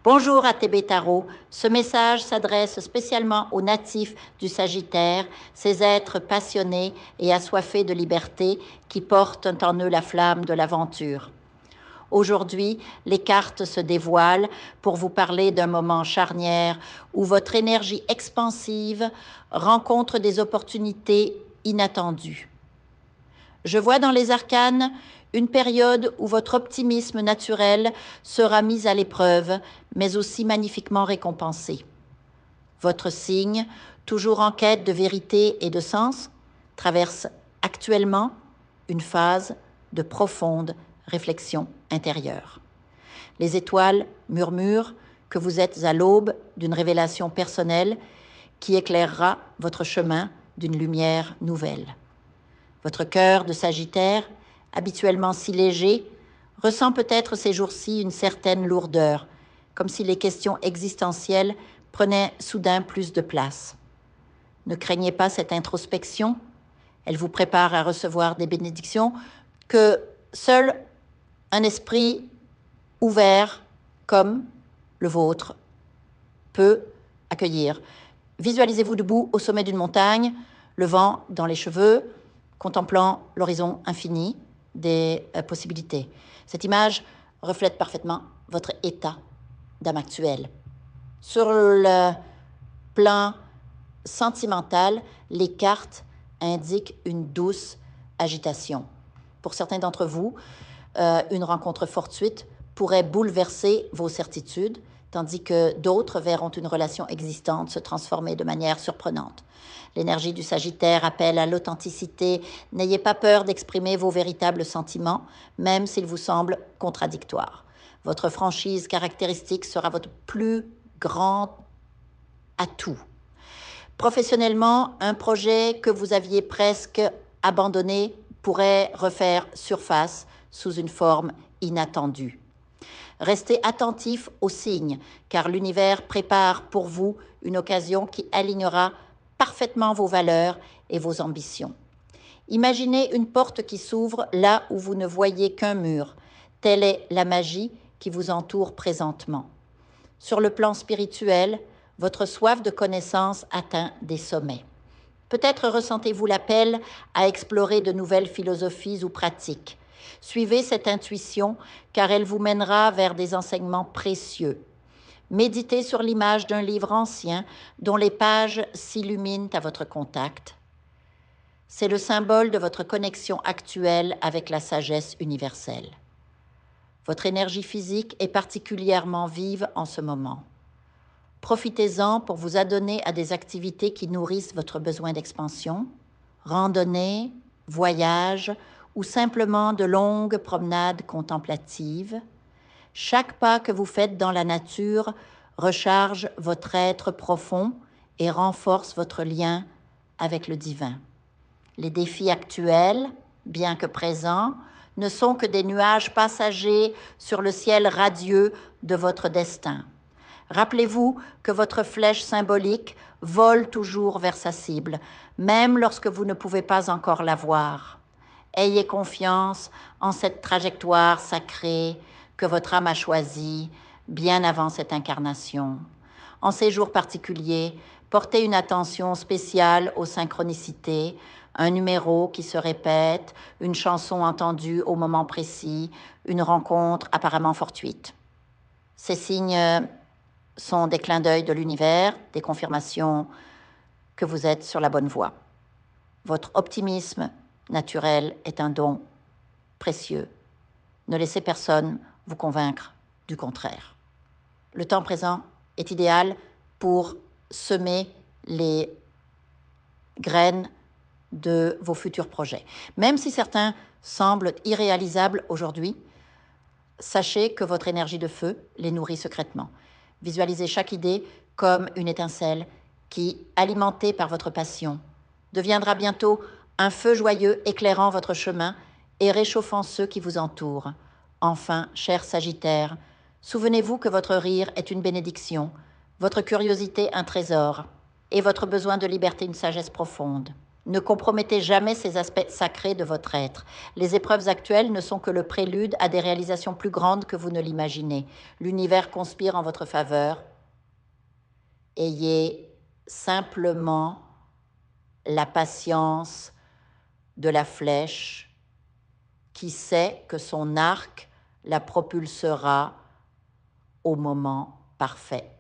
Bonjour à TB Tarot. Ce message s'adresse spécialement aux natifs du Sagittaire, ces êtres passionnés et assoiffés de liberté qui portent en eux la flamme de l'aventure. Aujourd'hui, les cartes se dévoilent pour vous parler d'un moment charnière où votre énergie expansive rencontre des opportunités inattendues. Je vois dans les arcanes une période où votre optimisme naturel sera mis à l'épreuve, mais aussi magnifiquement récompensé. Votre signe, toujours en quête de vérité et de sens, traverse actuellement une phase de profonde réflexion intérieure. Les étoiles murmurent que vous êtes à l'aube d'une révélation personnelle qui éclairera votre chemin d'une lumière nouvelle. Votre cœur de Sagittaire, habituellement si léger, ressent peut-être ces jours-ci une certaine lourdeur, comme si les questions existentielles prenaient soudain plus de place. Ne craignez pas cette introspection, elle vous prépare à recevoir des bénédictions que seul un esprit ouvert comme le vôtre peut accueillir. Visualisez-vous debout au sommet d'une montagne, le vent dans les cheveux, contemplant l'horizon infini des possibilités. Cette image reflète parfaitement votre état d'âme actuel. Sur le plan sentimental, les cartes indiquent une douce agitation. Pour certains d'entre vous, une rencontre fortuite pourrait bouleverser vos certitudes, tandis que d'autres verront une relation existante se transformer de manière surprenante. L'énergie du Sagittaire appelle à l'authenticité. N'ayez pas peur d'exprimer vos véritables sentiments, même s'ils vous semblent contradictoires. Votre franchise caractéristique sera votre plus grand atout. Professionnellement, un projet que vous aviez presque abandonné pourrait refaire surface sous une forme inattendue. Restez attentif aux signes, car l'univers prépare pour vous une occasion qui alignera parfaitement vos valeurs et vos ambitions. Imaginez une porte qui s'ouvre là où vous ne voyez qu'un mur. Telle est la magie qui vous entoure présentement. Sur le plan spirituel, votre soif de connaissance atteint des sommets. Peut-être ressentez-vous l'appel à explorer de nouvelles philosophies ou pratiques. Suivez cette intuition car elle vous mènera vers des enseignements précieux. Méditez sur l'image d'un livre ancien dont les pages s'illuminent à votre contact. C'est le symbole de votre connexion actuelle avec la sagesse universelle. Votre énergie physique est particulièrement vive en ce moment. Profitez-en pour vous adonner à des activités qui nourrissent votre besoin d'expansion, randonnées, voyages ou simplement de longues promenades contemplatives. Chaque pas que vous faites dans la nature recharge votre être profond et renforce votre lien avec le divin. Les défis actuels, bien que présents, ne sont que des nuages passagers sur le ciel radieux de votre destin. Rappelez-vous que votre flèche symbolique vole toujours vers sa cible, même lorsque vous ne pouvez pas encore la voir. Ayez confiance en cette trajectoire sacrée que votre âme a choisie bien avant cette incarnation. En ces jours particuliers, portez une attention spéciale aux synchronicités, un numéro qui se répète, une chanson entendue au moment précis, une rencontre apparemment fortuite. Ces signes sont des clins d'œil de l'univers, des confirmations que vous êtes sur la bonne voie. Votre optimisme naturel est un don précieux. Ne laissez personne vous convaincre du contraire. Le temps présent est idéal pour semer les graines de vos futurs projets. Même si certains semblent irréalisables aujourd'hui, sachez que votre énergie de feu les nourrit secrètement. Visualisez chaque idée comme une étincelle qui, alimentée par votre passion, deviendra bientôt un feu joyeux éclairant votre chemin et réchauffant ceux qui vous entourent. Enfin, cher Sagittaire, souvenez-vous que votre rire est une bénédiction, votre curiosité un trésor et votre besoin de liberté une sagesse profonde. Ne compromettez jamais ces aspects sacrés de votre être. Les épreuves actuelles ne sont que le prélude à des réalisations plus grandes que vous ne l'imaginez. L'univers conspire en votre faveur. Ayez simplement la patience de la flèche qui sait que son arc la propulsera au moment parfait.